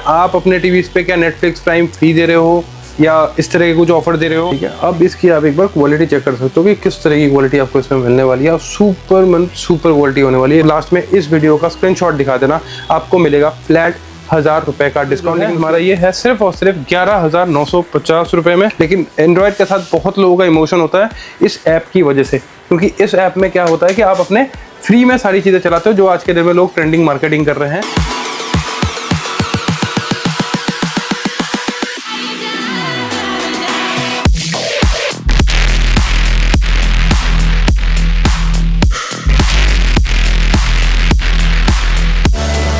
आप अपने टीवी पे क्या नेटफ्लिक्स प्राइम फ्री दे रहे हो या इस तरह के कुछ ऑफर दे रहे हो, ठीक है। अब इसकी आप एक बार क्वालिटी चेक कर सकते हो कि किस तरह की क्वालिटी आपको इसमें मिलने वाली है और सुपर क्वालिटी होने वाली है। लास्ट में इस वीडियो का स्क्रीनशॉट दिखा देना, आपको मिलेगा फ्लैट 1000 रुपए का डिस्काउंट। हमारा ये है सिर्फ और सिर्फ 11,950 रुपए में। लेकिन एंड्रॉयड के साथ बहुत लोगों का इमोशन होता है इस ऐप की वजह से, क्योंकि इस ऐप में क्या होता है कि आप अपने फ्री में सारी चीजें चलाते हो जो आज के दिन में लोग ट्रेंडिंग मार्केटिंग कर रहे हैं।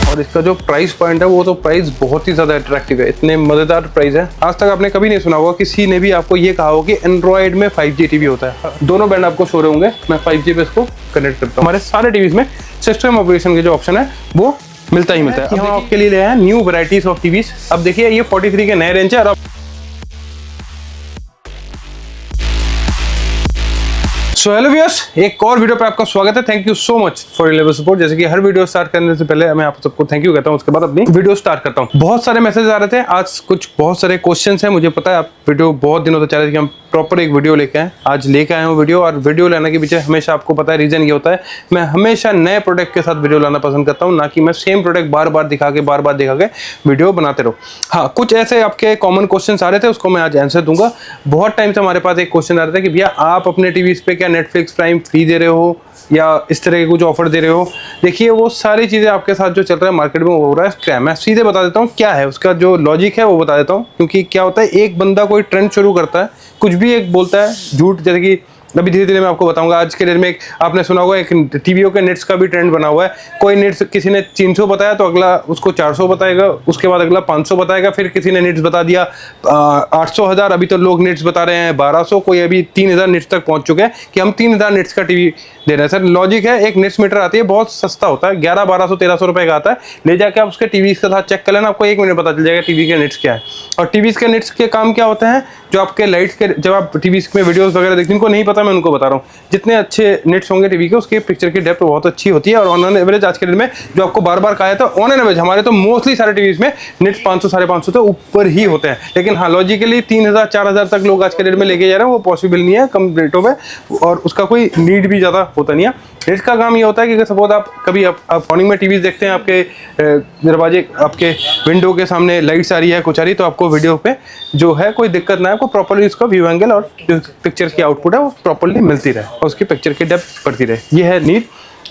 और इसका जो प्राइस पॉइंट है वो तो प्राइस बहुत ही ज्यादा अट्रैक्टिव है, इतने मजेदार प्राइस है। आज तक आपने कभी नहीं सुना होगा किसी ने भी आपको ये कहा हो कि एंड्रॉइड में 5G टीवी होता है। दोनों बैंड आपको शो रहे होंगे, मैं 5G पे इसको कनेक्ट करता हूँ। हमारे सारे टीवीज में सिस्टम ऑपरेशन के जो ऑप्शन है वो मिलता ही मिलता है। हम आपके लिए ले आए हैं न्यू वैरायटीज ऑफ टीवीज। अब देखिए ये 43 के नए रेंज है। और सो हेलो व्यूअर्स, एक और वीडियो पे आपका स्वागत है। Thank you so much for your level support. जैसे कि हर वीडियो स्टार्ट करने से पहले मैं आप सबको थैंक यू कहता हूं, उसके बाद अपनी वीडियो स्टार्ट करता हूं। बहुत सारे मैसेज आ रहे थे आज, कुछ बहुत सारे क्वेश्चंस हैं। मुझे पता है आप वीडियो बहुत दिनों से चाह रहे थे कि हम प्रॉपर एक वीडियो लेके आए। आज लेके आए हूँ वीडियो, और वीडियो लाने के पीछे हमेशा आपको पता है रीजन ये होता है, मैं हमेशा नए प्रोडक्ट के साथ वीडियो लाना पसंद करता हूँ, ना कि मैं सेम प्रोडक्ट बार बार दिखा के वीडियो बनाते रहो। हाँ, कुछ ऐसे आपके कॉमन क्वेश्चन आ रहे थे, उसको मैं आज आंसर दूंगा। बहुत टाइम से हमारे पास एक क्वेश्चन आ रहा था कि भैया आप अपने टीवी पे क्या नेटफ्लिक्स प्राइम फ्री दे रहे हो या इस तरह के कुछ ऑफर दे रहे हो। देखिए वो सारी चीज़ें आपके साथ जो चल रहा है मार्केट में वो हो रहा है स्कैम। मैं सीधे बता देता हूँ क्या है उसका जो लॉजिक है वो बता देता हूँ। क्योंकि क्या होता है, एक बंदा कोई ट्रेंड शुरू करता है, कुछ भी एक बोलता है झूठ, जैसे कि अभी धीरे धीरे मैं आपको बताऊंगा। आज के डेट में एक आपने सुना होगा एक टीवीओ के नेट्स का भी ट्रेंड बना हुआ है। कोई नेट्स किसी ने 300 बताया तो अगला उसको 400 बताएगा, उसके बाद अगला 500 बताएगा, फिर किसी ने नेट्स बता दिया 800,000। अभी तो लोग नेट्स बता रहे हैं 1200, कोई अभी 3000 नेट्स तक पहुंच चुके हैं कि हम 3000 नेट्स का टीवी दे रहे हैं। सर लॉजिक है, एक नेट्स मीटर आती है, बहुत सस्ता होता है, 1100-1200 1300 रुपए का आता है। ले जाके आप उसके टीवी के साथ चेक कर लेना, आपको 1 मिनट पता चल जाएगा टीवी के नेट्स क्या है। और टीवी के नेट्स के काम क्या होते हैं, जो आपके लाइट्स के, जब आप टीवी में वीडियोस वगैरह देखते हैं, जिनको नहीं पता मैं उनको बता रहा हूँ, जितने अच्छे नेट्स होंगे टीवी के उसके पिक्चर की डेप्थ बहुत अच्छी होती है। और ऑन एवरेज आज के दिन में जो आपको बार बार कहा था, ऑन एवरेज हमारे तो मोस्टली सारे टीवीज में नेट्स 500-550 से ऊपर ही होते हैं। लेकिन हाँ, लॉजिकली 3000-4000 तक लोग आज के डेट में लेके जा रहे हैं, वो पॉसिबल नहीं है कम रेटों में, और उसका कोई नीड भी ज़्यादा होता नहीं है। नेट्स का काम ये होता है कि सपोज आप कभी आप मॉर्निंग में टीवी देखते हैं, आपके दरवाजे, आपके विंडो के सामने लाइट्स आ रही है, कुछ आ रही, तो आपको वीडियो पे जो है कोई दिक्कत ना है, आपको प्रॉपर्ली उसका व्यू एंगल और पिक्चर की आउटपुट है वो प्रॉपर्ली मिलती रहे और उसकी पिक्चर की डेप्थ बढ़ती रहे। ये है नीड,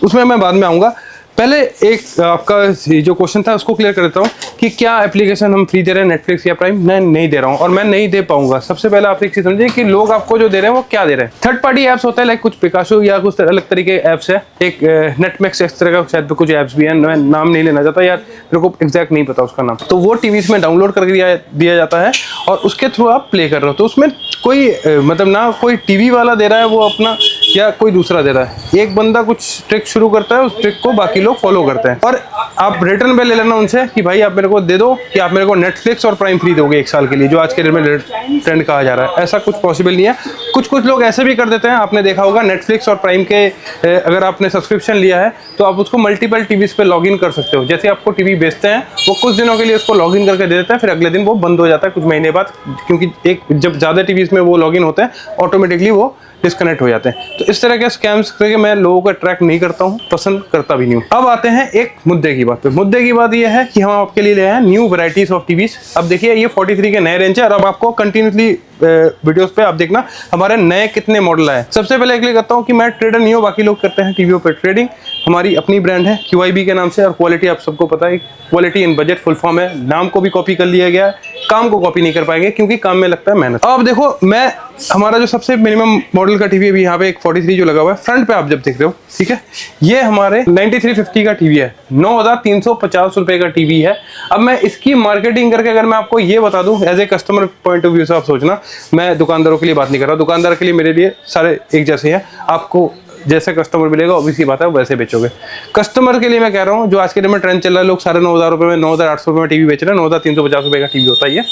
उसमें मैं बाद में आऊँगा। पहले एक आपका जो क्वेश्चन था उसको क्लियर कर देता हूँ कि क्या एप्लीकेशन हम फ्री दे रहे हैं नेटफ्लिक्स या प्राइम। मैं नहीं दे रहा हूँ और मैं नहीं दे पाऊंगा। सबसे पहले आप एक चीज समझिए कि लोग आपको जो दे रहे हैं वो क्या दे रहे हैं। थर्ड पार्टी ऐप्स होता है, लाइक कुछ पिकासो या कुछ अलग तरीके के ऐप्स है, एक नेटमैक्स इस तरह का शायद कुछ ऐप्स भी है, मैं नाम नहीं लेना चाहता यार, मेरे को एग्जैक्ट नहीं पता उसका नाम। तो वो टीवीज में डाउनलोड करके दिया जाता है और उसके थ्रू आप प्ले कर रहे हो। तो उसमें कोई मतलब ना कोई टीवी वाला दे रहा है वो अपना, या कोई दूसरा दे रहा है। एक बंदा कुछ ट्रिक शुरू करता है, उस ट्रिक को बाकी लोग फॉलो करते हैं, और आप रिटर्न पे ले लेना उनसे कि भाई आप मेरे को दे दो कि आप मेरे को नेटफ्लिक्स और प्राइम फ्री दोगे 1 साल के लिए, जो आज के डेट में ट्रेंड कहा जा रहा है। ऐसा कुछ पॉसिबल नहीं है। कुछ लोग ऐसे भी कर देते हैं, आपने देखा होगा नेटफ्लिक्स और प्राइम के अगर आपने सब्सक्रिप्शन लिया है तो आप उसको मल्टीपल टीवीज पे लॉग इन कर सकते हो। जैसे आपको टीवी बेचते हैं, वो कुछ दिनों के लिए उसको लॉग इन करके दे देता है, फिर अगले दिन वो बंद हो जाता है कुछ महीने बाद, क्योंकि एक जब ज़्यादा टीवीज में वो लॉग इन होते हैं ऑटोमेटिकली वो डिस्कनेक्ट हो जाते हैं। तो इस तरह के स्कैम्स करके मैं लोगों को अट्रैक्ट नहीं करता हूँ, पसंद करता भी नहीं हूँ। अब आते हैं एक मुद्दे की बात पे। मुद्दे की बात ये है कि हम आपके लिए ले आए हैं न्यू वैरायटीज ऑफ टीवीज। अब देखिए ये 43 के नए रेंज है, और अब आपको कंटिन्यूसली वीडियोस पे आप देखना हमारे नए कितने मॉडल आए। सबसे पहले क्लियर करता हूँ कि मैं ट्रेडर नहीं हूँ, बाकी लोग करते हैं टीवीओ पे ट्रेडिंग। हमारी अपनी ब्रांड है QIB के नाम से, और क्वालिटी आप सबको पता है, quality in budget full form है। नाम को भी कॉपी कर लिया गया है, काम को कॉपी नहीं कर पाएंगे क्योंकि काम में लगता है मेहनत। अब देखो, मैं हमारा जो सबसे मिनिमम मॉडल का टीवी है यहाँ पे एक 43 जो लगा हुआ है फ्रंट पे, आप जब देख रहे हो, ठीक है, ये हमारे 9350 का टीवी है, 9350 रुपए का टीवी है। अब मैं इसकी मार्केटिंग करके अगर मैं आपको ये बता दूं as a customer point of view से, आप सोचना, मैं दुकानदारों के लिए बात नहीं कर रहा। दुकानदार के लिए मेरे लिए सारे एक जैसे हैं, आपको जैसे कस्टमर मिलेगा ऑब्वियसली बात है वैसे बेचोगे। कस्टमर के लिए मैं कह रहा हूँ, जो आज के दिन में ट्रेंड चल रहा है, लोग 9,500 रुपये में, 9,800 रुपये में टीवी बेच रहे हैं, 9,350 रुपये का टीवी होता है ये।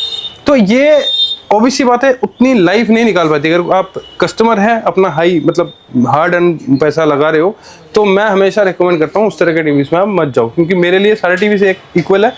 तो ये ऑब्वियसली बात है उतनी लाइफ नहीं निकाल पाती। अगर आप कस्टमर हैं, अपना हाई मतलब हार्ड एंड पैसा लगा रहे हो, तो मैं हमेशा रिकमेंड करता हूँ उस तरह के टीवीज में आप मत जाओ, क्योंकि मेरे लिए सारे टीवी से एक इक्वल है।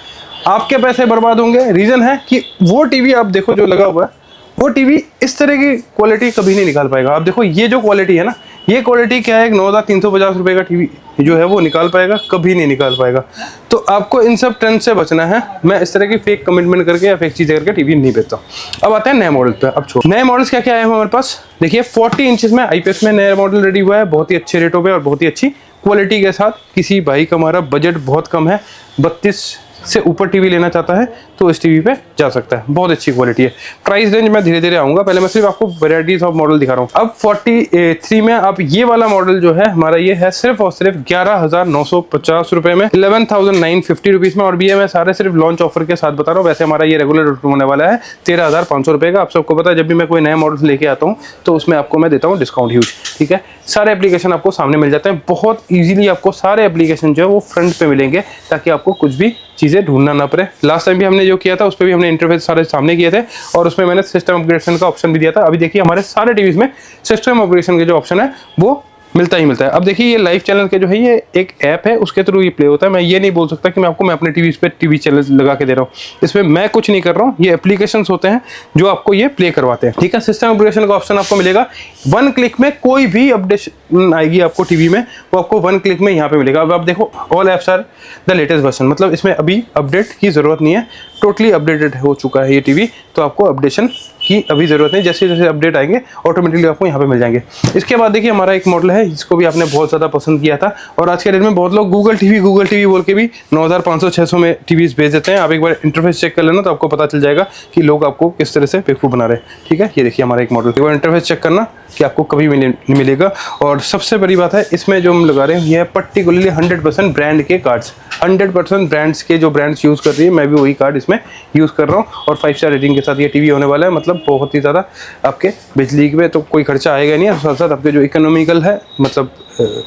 आपके पैसे बर्बाद होंगे। रीज़न है कि वो टीवी आप देखो जो लगा हुआ है, वो टीवी इस तरह की क्वालिटी कभी नहीं निकाल पाएगा। आप देखो ये जो क्वालिटी है ना, ये क्वालिटी क्या है, 9,350 रुपये का टीवी जो है वो निकाल पाएगा, कभी नहीं निकाल पाएगा। तो आपको इन सब ट्रेंड से बचना है। मैं इस तरह की फेक कमिटमेंट करके या फेक चीज़ें करके टीवी नहीं बेचता। अब आते हैं नए मॉडल पे। अब छोड़, नए मॉडल्स क्या क्या आए हैं हमारे पास, देखिए 40 इंचेस में IPS में नया मॉडल रेडी हुआ है, बहुत ही अच्छे रेटों पे और बहुत ही अच्छी क्वालिटी के साथ। किसी भाई का हमारा बजट बहुत कम है, 32 से ऊपर टीवी लेना चाहता है तो इस टीवी पे जा सकता है, बहुत अच्छी क्वालिटी है। प्राइस रेंज मैं धीरे धीरे आऊँगा, पहले मैं सिर्फ आपको वैरायटीज ऑफ मॉडल दिखा रहा हूँ। अब 43 में आप ये वाला मॉडल जो है हमारा, ये है सिर्फ और सिर्फ 11,950 रुपये में, 11,950 रुपीज़ में। और भी है, मैं सारे सिर्फ लॉन्च ऑफर के साथ बता रहा हूँ। वैसे हमारा ये रेगुलर होने वाला है 13,500 रुपये का। आप सबको पता है जब भी मैं कोई नया मॉडल लेके आता हूँ तो उसमें आपको मैं देता हूँ डिस्काउंट ह्यूज, ठीक है। सारे एप्लीकेशन आपको सामने मिल जाते हैं, बहुत ईजिली आपको सारे एप्लीकेशन जो है वो फ्रंट पे मिलेंगे, ताकि आपको कुछ भी चीज़ें ढूंढना ना पड़े। लास्ट टाइम भी हमने जो किया था उस पर भी हमने इंटरफेस सारे सामने किए थे और उसमें मैंने सिस्टम अपग्रेडेशन का ऑप्शन भी दिया था। अभी देखिए हमारे सारे टीवीज़ में सिस्टम अपग्रेडेशन के जो ऑप्शन है वो मिलता ही मिलता है। अब देखिए ये लाइव चैनल के जो है ये एक ऐप है, उसके थ्रू ये प्ले होता है। मैं ये नहीं बोल सकता कि मैं अपने टीवी पे टीवी चैनल लगा के दे रहा हूँ, इसमें मैं कुछ नहीं कर रहा हूँ। ये एप्लीकेशंस होते हैं जो आपको ये प्ले करवाते हैं, ठीक है। सिस्टम अपग्रेडेशन का ऑप्शन आपको मिलेगा, 1 क्लिक में कोई भी अपडेशन आएगी आपको टीवी में, वो आपको 1 क्लिक में यहाँ पे मिलेगा। अब आप देखो all apps are the latest version, मतलब इसमें अभी अपडेट की जरूरत नहीं है, टोटली अपडेटेड हो चुका है ये टीवी। तो आपको अपडेशन की अभी जरूरत नहीं, जैसे जैसे अपडेट आएंगे ऑटोमेटिकली आपको यहाँ पे मिल जाएंगे। इसके बाद देखिए हमारा एक मॉडल है जिसको भी आपने बहुत ज़्यादा पसंद किया था, और आज के डेट में बहुत लोग गूगल टीवी बोल के भी 9,500-600 में टीवीज भेज देते हैं। आप एक बार इंटरफेस चेक कर लेना तो आपको पता चल जाएगा कि लोग आपको किस तरह से बेवकूफ़ बना रहे हैं, ठीक है। ये देखिए हमारा एक मॉडल, एक बार इंटरफेस चेक करना कि आपको कभी नहीं मिलेगा। और सबसे बड़ी बात है इसमें जो हम लगा रहे हैं, ये है पर्टिकुलरली 100% ब्रांड के कार्ड्स, 100% ब्रांड्स के जो ब्रांड्स यूज़ कर रही है, मैं भी वही कार्ड इसमें यूज़ कर रहा हूँ। और 5 स्टार रेटिंग के साथ ये टीवी होने वाला है, मतलब बहुत ही ज़्यादा आपके बिजली में तो कोई खर्चा आएगा नहीं है। साथ साथ आपके जो इकोनॉमिकल है, मतलब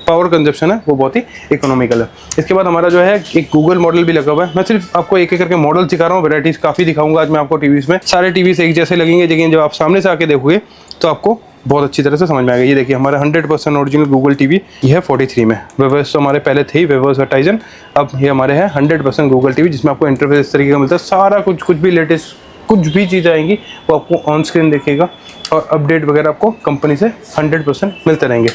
पावर कंजप्शन है, वो बहुत ही इकोनॉमिकल है। इसके बाद हमारा जो है एक गूगल मॉडल भी लगा हुआ है। मैं सिर्फ आपको एक एक करके मॉडल सिखा रहा हूँ, वैराइटीज़ काफ़ी दिखाऊंगा आज मैं आपको टीवीज़ में। सारे टीवीज़ एक जैसे लगेंगे, लेकिन जब आप सामने से आके देखोगे तो आपको बहुत अच्छी तरह से समझ में आएगा। ये देखिए हमारा 100% ओरिजिनल गूगल टीवी, ये है 43 में। वेवर्स तो हमारे पहले थे ही, वेवर्स और टाइजन, अब ये हमारे हैं 100% गूगल टीवी, जिसमें आपको इंटरफेस इस तरीके का मिलता है। सारा कुछ भी लेटेस्ट कुछ भी चीज़ें आएंगी वो आपको ऑन स्क्रीन दिखेगा, और अपडेट वगैरह आपको कंपनी से 100% मिलते रहेंगे।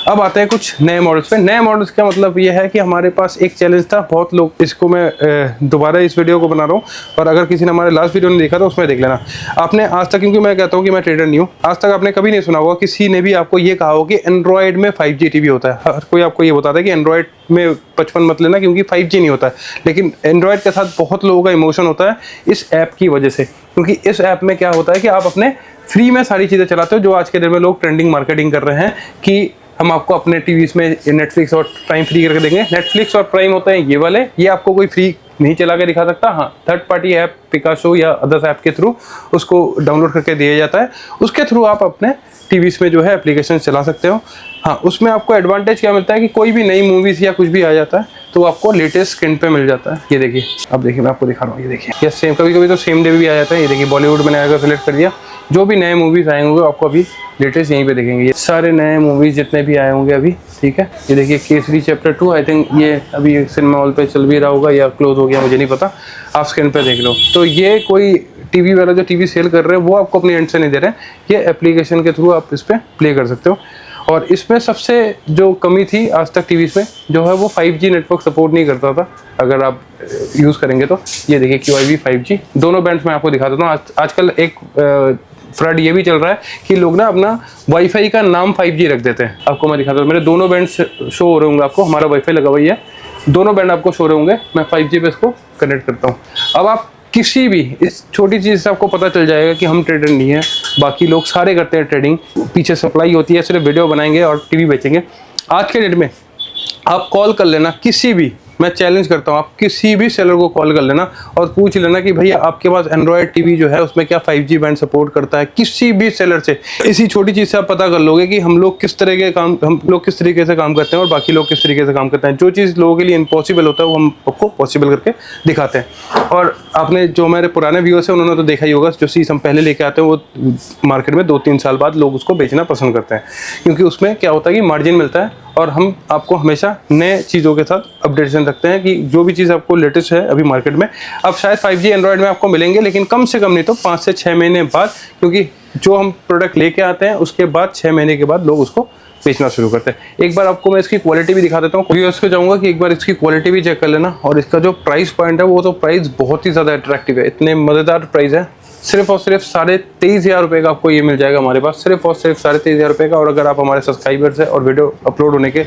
अब आते हैं कुछ नए मॉडल्स पे। नए मॉडल्स का मतलब ये है कि हमारे पास एक चैलेंज था, बहुत लोग, इसको मैं दोबारा इस वीडियो को बना रहा हूँ, और अगर किसी ने हमारे लास्ट वीडियो नहीं देखा तो उसमें देख लेना। आपने आज तक, क्योंकि मैं कहता हूँ कि मैं ट्रेडर नहीं हूँ, आज तक आपने कभी नहीं सुना होगा किसी ने भी आपको ये कहा हो कि एंड्रॉयड में 5G टीवी होता है। हर कोई आपको ये बताता है कि एंड्रॉयड में 55 मत लेना क्योंकि 5G नहीं होता है। लेकिन एंड्रॉयड के साथ बहुत लोगों का इमोशन होता है इस ऐप की वजह से, क्योंकि इस ऐप में क्या होता है कि आप अपने फ्री में सारी चीज़ें चलाते हो, जो आज के दिन में लोग ट्रेंडिंग मार्केटिंग कर रहे हैं कि हम आपको अपने टीवीज़ में नेटफ्लिक्स और प्राइम फ्री करके देंगे। नेटफ्लिक्स और प्राइम होते हैं ये वाले, ये आपको कोई फ्री नहीं चला के दिखा सकता। हाँ, थर्ड पार्टी ऐप पिकासो या अदर्स ऐप के थ्रू उसको डाउनलोड करके दिया जाता है, उसके थ्रू आप अपने टीवीज़ में जो है एप्लीकेशन चला सकते हो। हाँ, उसमें आपको एडवांटेज क्या मिलता है कि कोई भी नई मूवीज़ या कुछ भी आ जाता है तो आपको लेटेस्ट स्क्रीन पे मिल जाता है। ये देखिए, अब देखिए मैं आपको दिखा रहा हूँ, ये देखिए, ये सेम, कभी कभी तो सेम डे भी आ जाता है। ये देखिए बॉलीवुड मैंने आकर सेलेक्ट कर दिया, जो भी नए मूवीज़ आए होंगे आपको अभी लेटेस्ट यहीं पे देखेंगे। ये सारे नए मूवीज़ जितने भी आए होंगे अभी, ठीक है। ये देखिए केसरी चैप्टर 2, आई थिंक ये अभी सिनेमा हॉल पे चल भी रहा होगा या क्लोज हो गया, मुझे नहीं पता, आप स्क्रीन पे देख लो। तो ये कोई टीवी वाला जो टीवी सेल कर रहे हैं वो आपको अपनी एंड से नहीं दे रहे हैं, ये एप्लीकेशन के थ्रू आप इस पर प्ले कर सकते हो। और इसमें सबसे जो कमी थी आज तक टीवीज़ में जो है वो 5G नेटवर्क सपोर्ट नहीं करता था, अगर आप यूज़ करेंगे तो। ये देखिए QIV 5G दोनों बैंड्स में आपको दिखा देता हूँ। आजकल एक फ्रॉड ये भी चल रहा है कि लोग ना अपना वाईफाई का नाम 5G रख देते हैं। आपको मैं दिखाता हूँ, मेरे दोनों बैंड शो हो रहे होंगे आपको, हमारा वाईफाई लगा हुआ ही है, दोनों बैंड आपको शो रहे होंगे। मैं 5G पे इसको कनेक्ट करता हूँ। अब आप किसी भी इस छोटी चीज़ से आपको पता चल जाएगा कि हम ट्रेडर नहीं है, बाकी लोग सारे करते हैं ट्रेडिंग, पीछे सप्लाई होती है, सिर्फ वीडियो बनाएंगे और टीवी बेचेंगे। आज के डेट में आप कॉल कर लेना किसी भी, मैं चैलेंज करता हूँ, आप किसी भी सेलर को कॉल कर लेना और पूछ लेना कि भैया आपके पास एंड्रॉयड टीवी जो है उसमें क्या 5G बैंड सपोर्ट करता है। किसी भी सेलर से इसी छोटी चीज़ से आप पता कर लोगे कि हम लोग किस तरीके से काम करते हैं और बाकी लोग किस तरीके से काम करते हैं। जो चीज़ लोगों के लिए इम्पॉसिबल होता है वो हम आपको पॉसिबल करके दिखाते हैं। और आपने जो मेरे पुराने व्यूअर्स हैं उन्होंने तो देखा ही होगा, जो चीज़ हम पहले लेके आते हैं वो मार्केट में 2-3 साल बाद लोग उसको बेचना पसंद करते हैं, क्योंकि उसमें क्या होता है कि मार्जिन मिलता है और हम आपको हमेशा नए चीज़ों के साथ अपडेशन रखते हैं कि जो भी चीज़ आपको लेटेस्ट है अभी मार्केट में। अब शायद 5G एंड्रॉयड में आपको मिलेंगे, लेकिन कम से कम नहीं तो 5 से 6 महीने बाद, क्योंकि जो हम प्रोडक्ट लेके आते हैं उसके बाद 6 महीने के बाद लोग उसको बेचना शुरू करते हैं। एक बार आपको मैं इसकी क्वालिटी भी दिखा देता हूँ। व्यूअर्स को चाहूँगा कि एक बार इसकी क्वालिटी भी चेक कर लेना, और इसका जो प्राइस पॉइंट है वो तो प्राइस बहुत ही ज़्यादा अट्रैक्टिव है, इतने मज़ेदार प्राइस है। सिर्फ और सिर्फ 23,500 रुपये का आपको ये मिल जाएगा हमारे पास, सिर्फ और सिर्फ 23,500 रुपये का। और अगर आप हमारे सब्सक्राइबर्स हैं और वीडियो अपलोड होने के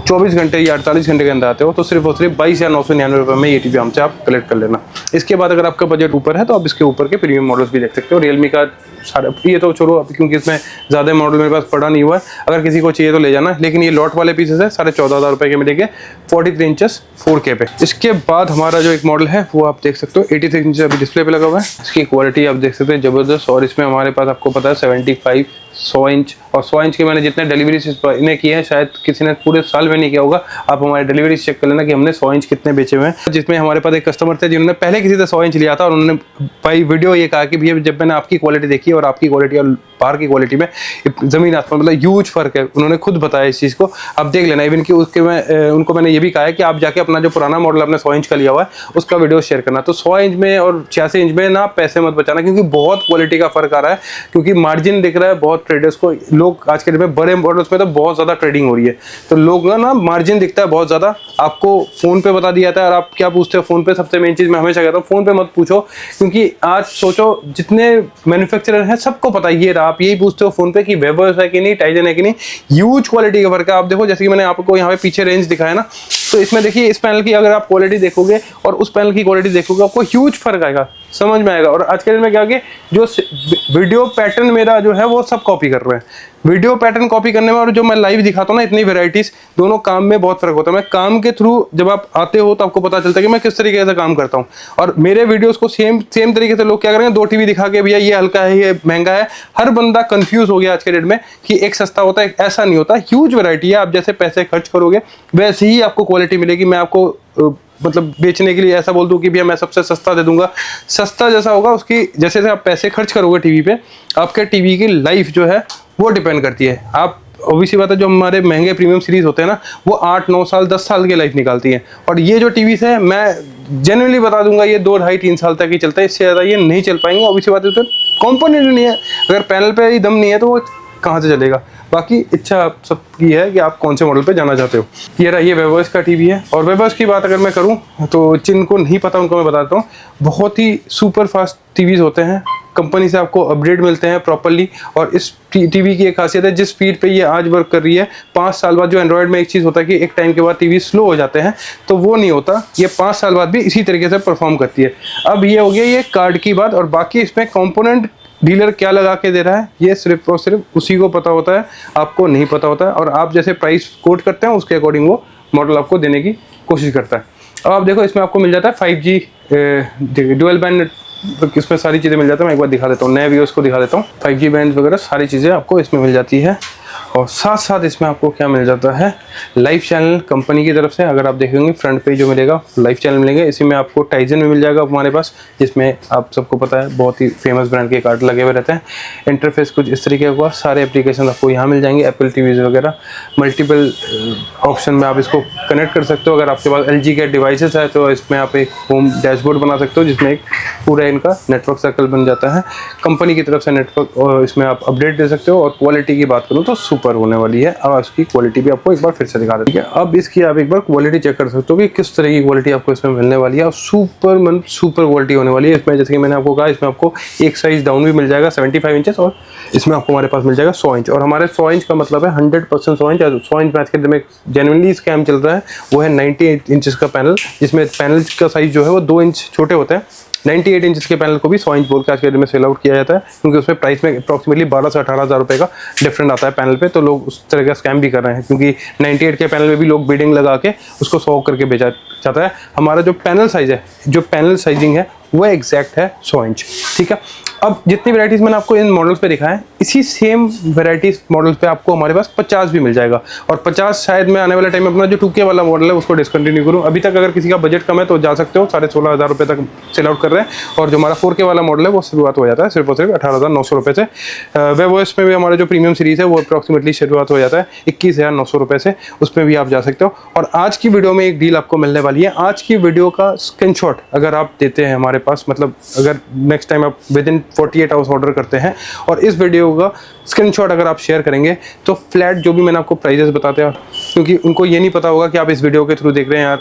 24 घंटे या 48 घंटे के अंदर आते हो तो सिर्फ और सिर्फ 22,999 रुपये में ये टीवी हमसे आप कलेक्ट कर लेना। इसके बाद अगर आपका बजट ऊपर है तो आप इसके ऊपर के प्रीमियम मॉडल्स भी देख सकते हो। रियलमी का सारा, ये तो छोड़ो अब क्योंकि इसमें ज़्यादा मॉडल मेरे पास पड़ा नहीं हुआ है, अगर किसी को चाहिए तो ले जाना। लेकिन ये लॉट वाले पीसेस है 14,500 रुपये के मिलेंगे 43 इंचेस 4K पे। इसके बाद हमारा जो एक मॉडल है वो आप देख सकते हो 86 इंच अभी डिस्प्ले पे लगा हुआ है। इसकी क्वालिटी आप देख सकते हैं ज़बरदस्त। और इसमें हमारे पास आपको पता है 75, 100 इंच और 100 इंच के मैंने जितने डिलीवरीज इन्हें किए हैं शायद किसी ने पूरे साल में नहीं किया होगा। आप हमारे डिलीवरीज चेक कर लेना कि हमने 100 इंच कितने बेचे हुए हैं। जिसमें हमारे पास एक कस्टमर थे जिन्होंने पहले किसी से 100 इंच लिया था और उन्होंने भाई वीडियो ये कहा कि भैया जब मैंने आपकी क्वालिटी देखी और आपकी क्वालिटी और बाहर की क्वालिटी में ज़मीन आसमान, मतलब ह्यूज फर्क है। उन्होंने खुद बताया इस चीज़ को, आप देख लेना। इवन कि उसके में उनको मैंने ये भी कहा है कि आप जाके अपना जो पुराना मॉडल आपने 100 इंच का लिया हुआ है उसका वीडियो शेयर करना। तो 100 इंच में और 86 इंच में ना पैसे मत बचाना, क्योंकि बहुत क्वालिटी का फर्क आ रहा है। क्योंकि मार्जिन दिख रहा है बहुत ट्रेडर्स को, लोग आज के दिन में बड़े मॉडल्स में तो बहुत ज़्यादा ट्रेडिंग हो रही है, तो लोग ना मार्जिन दिखता है बहुत ज़्यादा। आपको फ़ोन पे बता दिया जाता है और आप क्या पूछते हो फ़ोन पे। सबसे मेन चीज़ मैं हमेशा कहता हूँ फ़ोन पे मत पूछो, क्योंकि आज सोचो जितने मैन्युफैक्चरर हैं सबको पता है ये रहा। आप यही पूछते हो फ़ोन पे कि वेबर्स है कि नहीं, टाइजन है कि नहीं। ह्यूज क्वालिटी का फर्क है। आप देखो जैसे कि मैंने आपको यहाँ पे पीछे रेंज दिखाया ना, तो इसमें देखिए इस पैनल की अगर आप क्वालिटी देखोगे और उस पैनल की क्वालिटी देखोगे आपको ह्यूज फर्क आएगा, समझ में आएगा। और आज के दिन में क्या कि जो वीडियो पैटर्न मेरा जो है वो सब कॉपी कर रहे हैं। वीडियो पैटर्न कॉपी करने में और जो मैं लाइव दिखाता हूँ ना, इतनी वेराइटीज, दोनों काम में बहुत फर्क होता है। मैं काम के थ्रू जब आप आते हो तो आपको पता चलता है कि मैं किस तरीके से काम करता हूँ। और मेरे वीडियोस को सेम तरीके से लोग क्या करेंगे, 2 टीवी दिखा के भैया ये हल्का है ये महंगा है। हर बंदा कंफ्यूज हो गया आज के डेट में कि एक सस्ता होता है, ऐसा नहीं होता। ह्यूज वैरायटी है। आप जैसे पैसे खर्च करोगे वैसे ही आपको क्वालिटी मिलेगी। मैं आपको मतलब बेचने के लिए ऐसा बोल दूं कि भैया मैं सबसे सस्ता दे दूंगा, सस्ता जैसा होगा उसकी जैसे आप पैसे खर्च करोगे टीवी पे, आपके टीवी की लाइफ जो है वो डिपेंड करती है। आप ऑब्वियसली बात है, जो हमारे महंगे प्रीमियम सीरीज होते हैं ना वो 8, 9 साल 10 साल की लाइफ निकालती हैं। और ये जो टीवीज है मैं जेन्युइनली बता दूंगा ये 2, 2.5, 3 साल तक ही चलता है, इससे ज़्यादा ये नहीं चल पाएंगे। ऑब्वियसली बात है तो कंपोनेंट नहीं है, अगर पैनल पे ही दम नहीं है तो वो कहाँ से चलेगा। बाकी इच्छा आप सबकी है कि आप कौन से मॉडल पे जाना चाहते हो। ये रहा, ये वेबर्स का टीवी है। और वेबर्स की बात अगर मैं करूं तो जिनको नहीं पता उनको मैं बताता हूँ, बहुत ही सुपर फास्ट टीवीज़ होते हैं। कंपनी से आपको अपडेट मिलते हैं प्रॉपरली। और इस टीवी की एक खासियत है, जिस स्पीड पे ये आज वर्क कर रही है, 5 साल बाद जो एंड्रॉयड में एक चीज़ होता है कि एक टाइम के बाद टीवी स्लो हो जाते हैं, तो वो नहीं होता। ये 5 साल बाद भी इसी तरीके से परफॉर्म करती है। अब ये हो गया ये कार्ड की बात। और बाकी इसमें कंपोनेंट डीलर क्या लगा के दे रहा है ये सिर्फ और सिर्फ उसी को पता होता है, आपको नहीं पता होता है। और आप जैसे प्राइस कोट करते हैं उसके अकॉर्डिंग वो मॉडल आपको देने की कोशिश करता है। अब आप देखो इसमें आपको मिल जाता है 5G डुअल बैंड, इसमें सारी चीज़ें मिल जाती है। मैं एक बार दिखा देता हूँ, नए व्यूअर्स को दिखा देता हूँ। 5G बैंड वगैरह सारी चीज़ें आपको इसमें मिल जाती है। और साथ साथ इसमें आपको क्या मिल जाता है, लाइव चैनल कंपनी की तरफ से। अगर आप देखेंगे फ्रंट पे जो मिलेगा लाइव चैनल मिलेंगे। इसी में आपको टाइजन में मिल जाएगा हमारे पास, जिसमें आप सबको पता है बहुत ही फेमस ब्रांड के कार्ड लगे हुए रहते हैं। इंटरफेस कुछ इस तरीके का, सारे एप्लीकेशन आपको यहाँ मिल जाएंगे, एप्पल टीवीज़ वगैरह। मल्टीपल ऑप्शन में आप इसको कनेक्ट कर सकते हो। अगर आपके पास LG के डिवाइसेस है तो इसमें आप एक होम डैशबोर्ड बना सकते हो जिसमें एक पूरा इनका नेटवर्क सर्कल बन जाता है। कंपनी की तरफ से नेटवर्क और इसमें आप अपडेट दे सकते हो। और क्वालिटी की बात करूँ तो सुपर होने वाली है। अब इसकी क्वालिटी भी आपको एक बार फिर से दिखा देती है। अब इसकी आप एक बार क्वालिटी चेक कर सकते हो कि किस तरह की क्वालिटी आपको इसमें मिलने वाली है। और सुपर क्वालिटी होने वाली है इसमें। जैसे कि मैंने आपको कहा, इसमें आपको एक साइज डाउन भी मिल जाएगा 75 इंचेस, और इसमें आपको हमारे पास मिल जाएगा 100 इंच। और हमारे 100 इंच का मतलब है 100% 100 इंच। 100 इंच में आज के दिन में जेन्युइनली स्कैम चल रहा है, वो है 98 इंचेस का पैनल, जिसमें पैनल का साइज जो है वो 2 इंच छोटे होते हैं। 98 इंच के पैनल को भी 100 इंच बोल के आज के डेट में सेल आउट किया जाता है, क्योंकि उसमें प्राइस में अप्रॉक्सीमेटली 12 से 18,000 रुपये का डिफरेंट आता है पैनल पे। तो लोग उस तरह का स्कैम भी कर रहे हैं, क्योंकि 98 के पैनल में भी लोग बिडिंग लगा के उसको 100 करके बेचा जाता है। हमारा जो पैनल साइज है, जो पैनल साइजिंग है वो एग्जैक्ट है 100 इंच, ठीक है। अब जितनी वैरायटीज़ मैंने आपको इन मॉडल्स पे दिखाया है, इसी सेम वैरायटीज़ मॉडल्स पे आपको हमारे पास 50 भी मिल जाएगा। और 50 शायद मैं आने वाले टाइम में अपना जो 2K वाला मॉडल है उसको डिसकंटिन्यू करूँ। अभी तक अगर किसी का बजट कम है तो जा सकते हो, 16,500 रुपये तक सेल आउट कर रहे हैं। और जो हमारा 4K वाला मॉडल है वो शुरुआत हो जाता है सिर्फ और सिर्फ 18,900 रुपये से। वेब ओएस में भी हमारा जो प्रीमियम सीरीज़ है वो अप्रॉक्सीमेटली शुरुआत हो जाता है 21,900 रुपये से, उसमें भी आप जा सकते हो। और आज की वीडियो में एक डील आपको मिलने वाली है। आज की वीडियो का स्क्रीनशॉट अगर आप देते हैं हमारे पास, मतलब अगर नेक्स्ट टाइम आप विद इन 48 आवर्स ऑर्डर करते हैं और इस वीडियो का स्क्रीनशॉट अगर आप शेयर करेंगे तो फ्लैट जो भी मैंने आपको प्राइजेस बताते हैं, क्योंकि उनको ये नहीं पता होगा कि आप इस वीडियो के थ्रू देख रहे हैं या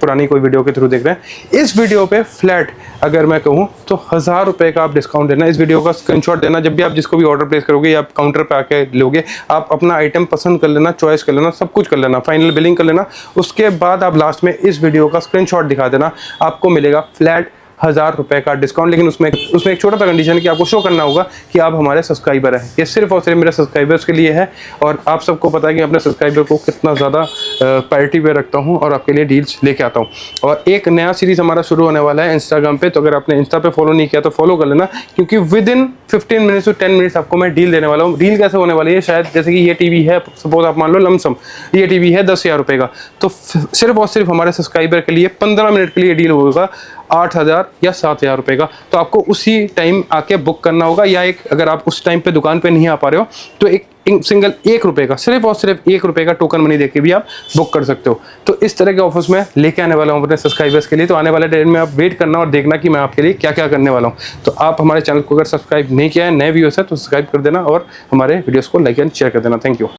पुरानी कोई वीडियो के थ्रू देख रहे हैं, इस वीडियो पे फ्लैट अगर मैं कहूँ तो 1,000 रुपये का आप डिस्काउंट देना। इस वीडियो का स्क्रीनशॉट देना जब भी आप जिसको भी ऑर्डर प्लेस करोगे या आप काउंटर पे आके लोगे, आप अपना आइटम पसंद कर लेना, चॉइस कर लेना, सब कुछ कर लेना, फाइनल बिलिंग कर लेना। उसके बाद आप लास्ट में इस वीडियो का स्क्रीनशॉट दिखा देना, आपको मिलेगा फ्लैट 1,000 रुपये का डिस्काउंट। लेकिन उसमें एक छोटा सा कंडीशन है कि आपको शो करना होगा कि आप हमारे सब्सक्राइबर हैं। ये सिर्फ और सिर्फ मेरे सब्सक्राइबर्स के लिए है और आप सबको पता है कि अपने सब्सक्राइबर को कितना ज़्यादा प्रायोरिटी पे रखता हूँ और आपके लिए डील्स लेके आता हूँ। और एक नया सीरीज़ हमारा शुरू होने वाला है इंस्टाग्राम पे, तो अगर आपने इंस्टा पे फॉलो नहीं किया तो फॉलो कर लेना, क्योंकि within 15 minutes to 10 minutes आपको मैं डील देने वाला हूँ। डील कैसे होने वाली है, शायद जैसे कि ये टीवी है, सपोज आप मान लो लमसम ये टीवी है 10,000 रुपये का, तो सिर्फ और सिर्फ हमारे सब्सक्राइबर के लिए 15 मिनट के लिए डील होगा 8,000 या 7,000 रुपये का। तो आपको उसी टाइम आके बुक करना होगा, या एक अगर आप उस टाइम पे दुकान पे नहीं आ पा रहे हो तो एक सिंगल 1 रुपये का, सिर्फ और सिर्फ 1 रुपये का टोकन मनी देके भी आप बुक कर सकते हो। तो इस तरह के ऑफर्स में लेके आने वाला हूँ अपने सब्सक्राइबर्स के लिए। तो आने वाले टाइम में आप वेट करना और देखना कि मैं आपके लिए क्या क्या करने वाला हूँ। तो आप हमारे चैनल को अगर सब्सक्राइब नहीं किया है, नए व्यूअर्स है तो सब्सक्राइब कर देना और हमारे वीडियोस को लाइक एंड शेयर कर देना। Thank you.